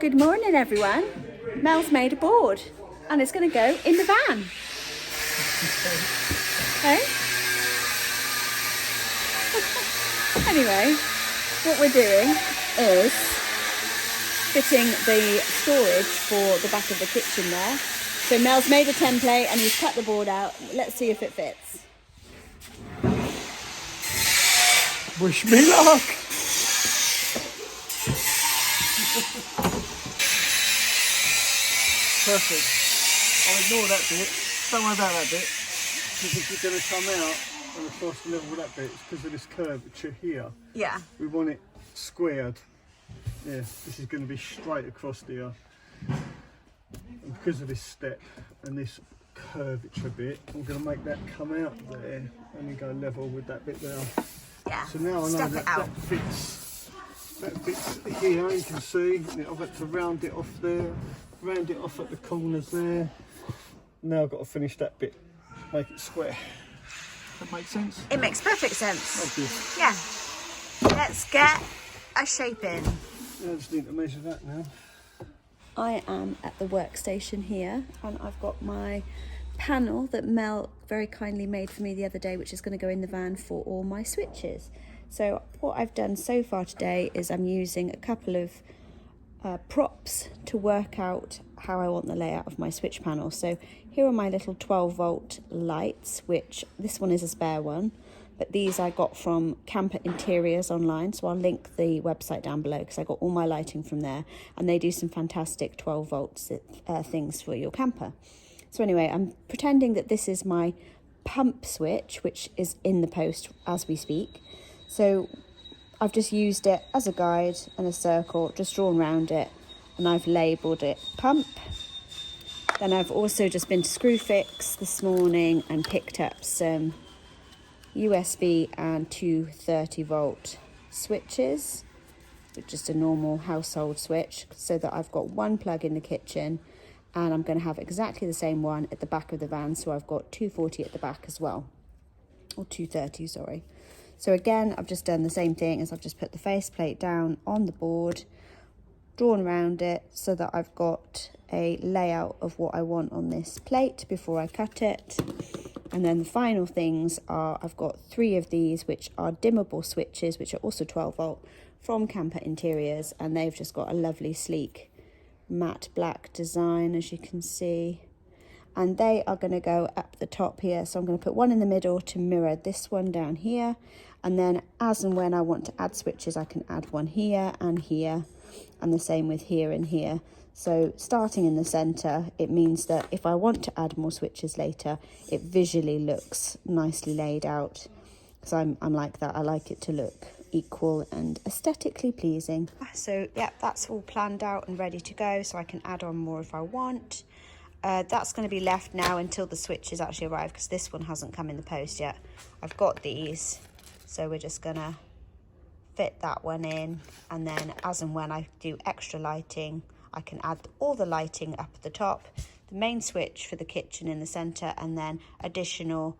Good morning everyone. Mel's made a board and it's going to go in the van. Hey? Anyway, what we're doing is fitting the storage for the back of the kitchen there. So Mel's made a template and he's cut the board out. Let's see if it fits. Wish me luck! Perfect. I'll ignore that bit. Don't worry about that bit. Because if you're going to come out and across the level of that bit, it's because of this curvature here. Yeah. We want it squared. Yeah, this is going to be straight across here. And because of this step and this curvature bit, I'm going to make that come out there and then go level with that bit there. Yeah. So now I know that fits. That fits here, you can see. I've got to round it off there, round it off at the corners there. Now I've got to finish that bit, make it square. That makes sense? It makes perfect sense. Obvious. Yeah. Let's get a shape in. I just need to measure that now. I am at the workstation here and I've got my panel that Mel very kindly made for me the other day, which is going to go in the van for all my switches. So what I've done so far today is I'm using a couple of props to work out how I want the layout of my switch panel. So here are my little 12-volt lights, which this one is a spare one, but these I got from Camper Interiors online, so I'll link the website down below because I got all my lighting from there and they do some fantastic 12-volt things for your camper. So anyway, I'm pretending that this is my pump switch, which is in the post as we speak. So I've just used it as a guide and a circle, just drawn around it, and I've labelled it pump. Then I've also just been to Screwfix this morning and picked up some USB and two 30-volt switches, with just a normal household switch, so that I've got one plug in the kitchen, and I'm going to have exactly the same one at the back of the van, so I've got 240 at the back as well, or 230, sorry. So again, I've just done the same thing as I've just put the faceplate down on the board, drawn around it so that I've got a layout of what I want on this plate before I cut it. And then the final things are, I've got 3 of these, which are dimmable switches, which are also 12 volt from Camper Interiors. And they've just got a lovely, sleek, matte black design, as you can see. And they are going to go up the top here. So I'm going to put one in the middle to mirror this one down here. And then as and when I want to add switches, I can add one here and here. And the same with here and here. So starting in the center, it means that if I want to add more switches later, it visually looks nicely laid out. Because I'm like that. I like it to look equal and aesthetically pleasing. So yeah, that's all planned out and ready to go. So I can add on more if I want. That's going to be left now until the switches actually arrive, because this one hasn't come in the post yet. I've got these, so we're just going to fit that one in, and then as and when I do extra lighting, I can add all the lighting up at the top, the main switch for the kitchen in the center, and then additional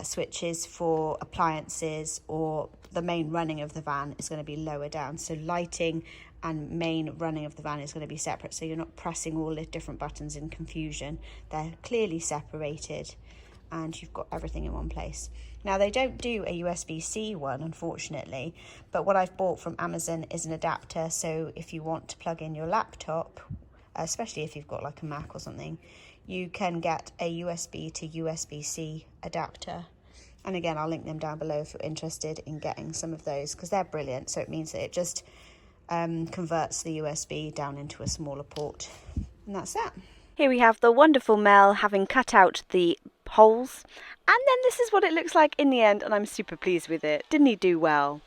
switches for appliances, or the main running of the van is going to be lower down. So lighting and main running of the van is going to be separate, so you're not pressing all the different buttons in confusion. They're clearly separated and you've got everything in one place. Now, they don't do a USB-C one, unfortunately, but what I've bought from Amazon is an adapter, so if you want to plug in your laptop, especially if you've got like a Mac or something, you can get a USB to USB-C adapter. And again, I'll link them down below if you're interested in getting some of those, because they're brilliant. So it means that it just converts the USB down into a smaller port, and that's that. Here we have the wonderful Mel having cut out the holes, and then this is what it looks like in the end, and I'm super pleased with it. Didn't he do well?